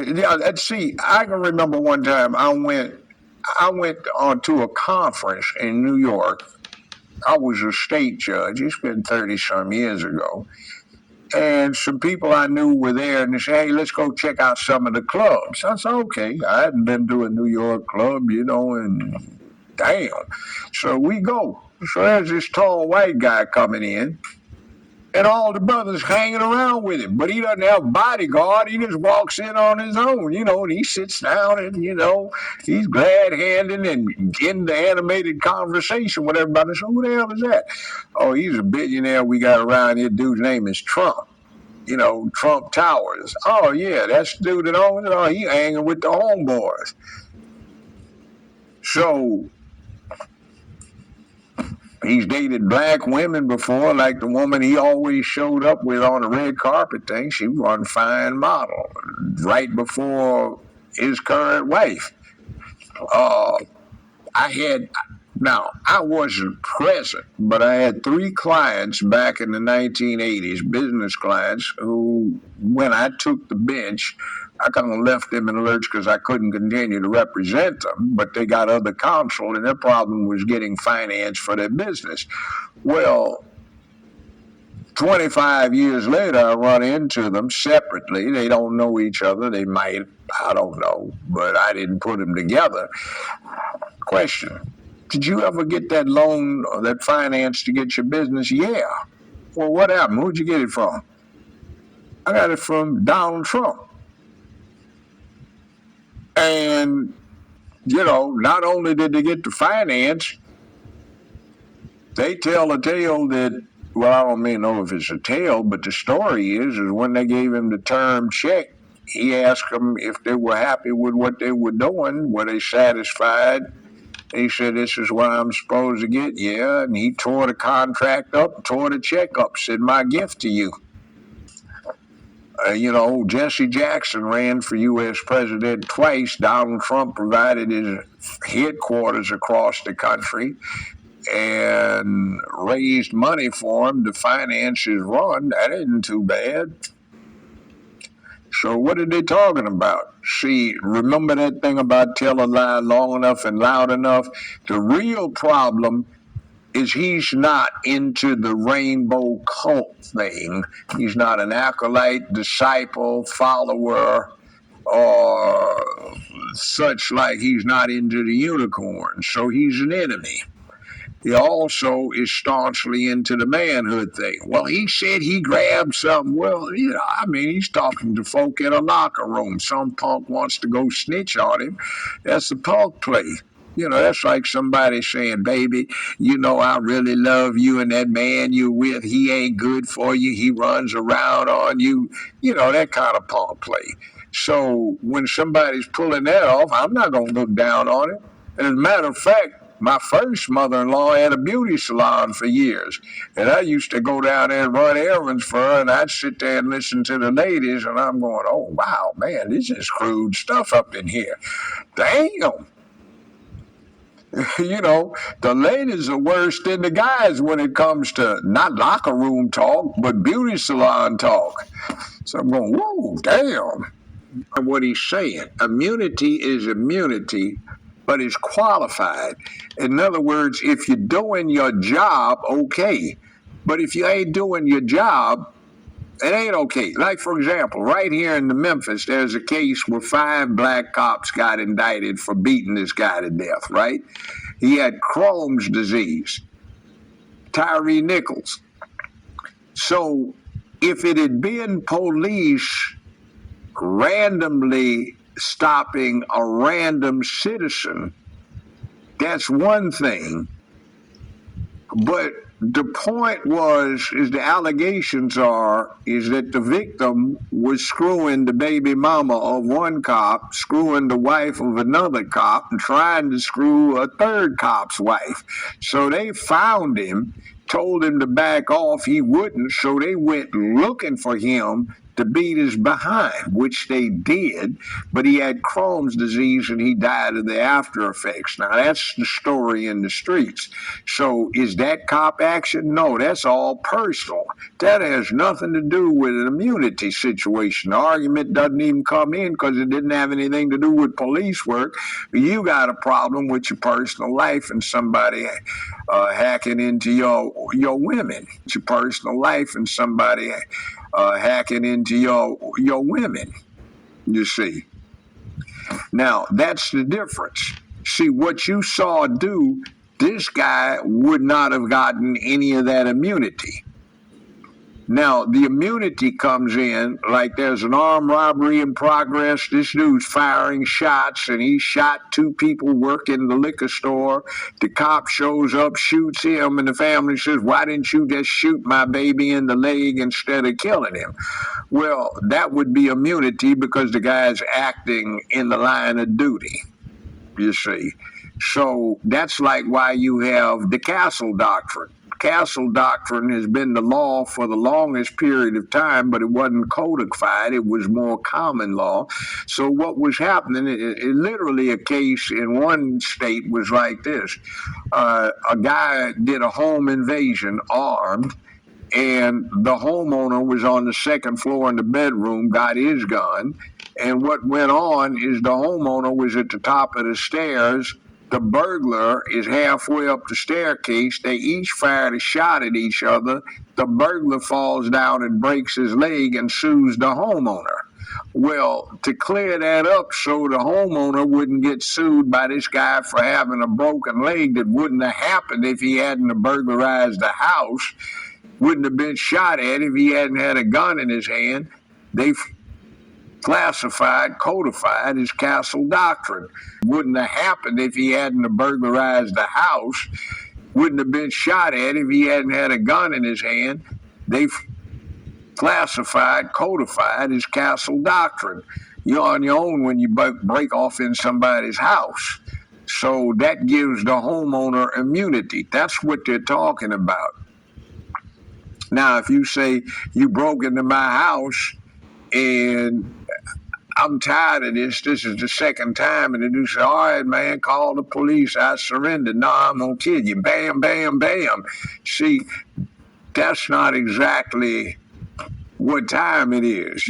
Yeah, let's see. I can remember one time I went on to a conference in New York. I was a state judge. It's been 30 some years ago. And some people I knew were there, and they said, "Hey, let's go check out some of the clubs." I said, "Okay." I hadn't been to a New York club, and damn. So we go. So there's this tall white guy coming in, and all the brothers hanging around with him. But he doesn't have a bodyguard. He just walks in on his own, and he sits down and he's glad handing and getting the animated conversation with everybody. So who the hell is that? Oh, he's a billionaire we got around here. Dude's name is Trump. Trump Towers. Oh yeah, that's the dude that owns it. Oh, he hanging with the homeboys. So he's dated black women before, like the woman he always showed up with on the red carpet thing. She was a fine model right before his current wife. Uh, I had Now I wasn't present, but I had three clients back in the 1980s, business clients who, when I took the bench, I kind of left them in the lurch because I couldn't continue to represent them, but they got other counsel, and their problem was getting finance for their business. Well, 25 years later, I run into them separately. They don't know each other. They might, I don't know, but I didn't put them together. Question: did you ever get that loan or that finance to get your business? Yeah. Well, what happened? Who'd you get it from? I got it from Donald Trump. And, not only did they get the finance, they tell a tale that, well, I don't even know if it's a tale, but the story is when they gave him the term check, he asked them if they were happy with what they were doing. Were they satisfied? He said, "This is what I'm supposed to get." Yeah, and he tore the contract up, tore the check up, said, "My gift to you." Jesse Jackson ran for U.S. president twice. Donald Trump provided his headquarters across the country and raised money for him to finance his run. That isn't too bad. So what are they talking about? See, remember that thing about tell a lie long enough and loud enough? The real problem is he's not into the rainbow cult thing. He's not an acolyte, disciple, follower, or such like. He's not into the unicorn, so he's an enemy. He also is staunchly into the manhood thing. Well, he said he grabbed something. Well, he's talking to folk in a locker room. Some punk wants to go snitch on him. That's a punk play. That's like somebody saying, "Baby, I really love you, and that man you're with, he ain't good for you. He runs around on you." That kind of punk play. So when somebody's pulling that off, I'm not going to look down on it. And as a matter of fact, my first mother-in-law had a beauty salon for years, and I used to go down there and run errands for her, and I'd sit there and listen to the ladies, and I'm going, "Oh, wow, man, this is crude stuff up in here. Damn." The ladies are worse than the guys when it comes to not locker room talk, but beauty salon talk. So I'm going, whoa, damn. What he's saying, immunity is immunity, but it's qualified. In other words, if you're doing your job, okay. But if you ain't doing your job, it ain't okay. Like, for example, right here in Memphis, there's a case where 5 black cops got indicted for beating this guy to death, right? He had Crohn's disease, Tyree Nichols. So if it had been police randomly stopping a random citizen, that's one thing. But the point is the allegations is that the victim was screwing the baby mama of one cop, screwing the wife of another cop, and trying to screw a third cop's wife. So they found him, told him to back off. He wouldn't, so they went looking for him to beat his behind, which they did, but he had Crohn's disease and he died of the after effects. Now, that's the story in the streets. So, is that cop action? No, that's all personal. That has nothing to do with an immunity situation. The argument doesn't even come in because it didn't have anything to do with police work. You got a problem with your personal life and somebody hacking into your women. It's your personal life and somebody hacking into your women. You see. Now that's the difference. See what you saw do. This guy would not have gotten any of that immunity. Now, the immunity comes in like there's an armed robbery in progress. This dude's firing shots, and he shot two people working the liquor store. The cop shows up, shoots him, and the family says, "Why didn't you just shoot my baby in the leg instead of killing him?" Well, that would be immunity because the guy's acting in the line of duty, you see. So that's like why you have the Castle Doctrine. Castle Doctrine has been the law for the longest period of time, but it wasn't codified. It was more common law. So what was happening, literally a case in one state was like this. A guy did a home invasion armed, and the homeowner was on the second floor in the bedroom, got his gun. And what went on is the homeowner was at the top of the stairs. The burglar is halfway up the staircase. They each fired a shot at each other. The burglar falls down and breaks his leg and sues the homeowner. Well, to clear that up so the homeowner wouldn't get sued by this guy for having a broken leg that wouldn't have happened if he hadn't burglarized the house, wouldn't have been shot at if he hadn't had a gun in his hand, they codified as Castle Doctrine. Wouldn't have happened if he hadn't burglarized the house, wouldn't have been shot at if he hadn't had a gun in his hand. They codified as Castle Doctrine. You're on your own when you break off in somebody's house. So that gives the homeowner immunity. That's what they're talking about. Now, if you say you broke into my house and I'm tired of this is the second time, and the dude say, "All right, man, call the police, I surrender." "No, I'm gonna kill you." Bam, bam, bam. See, that's not exactly what time it is.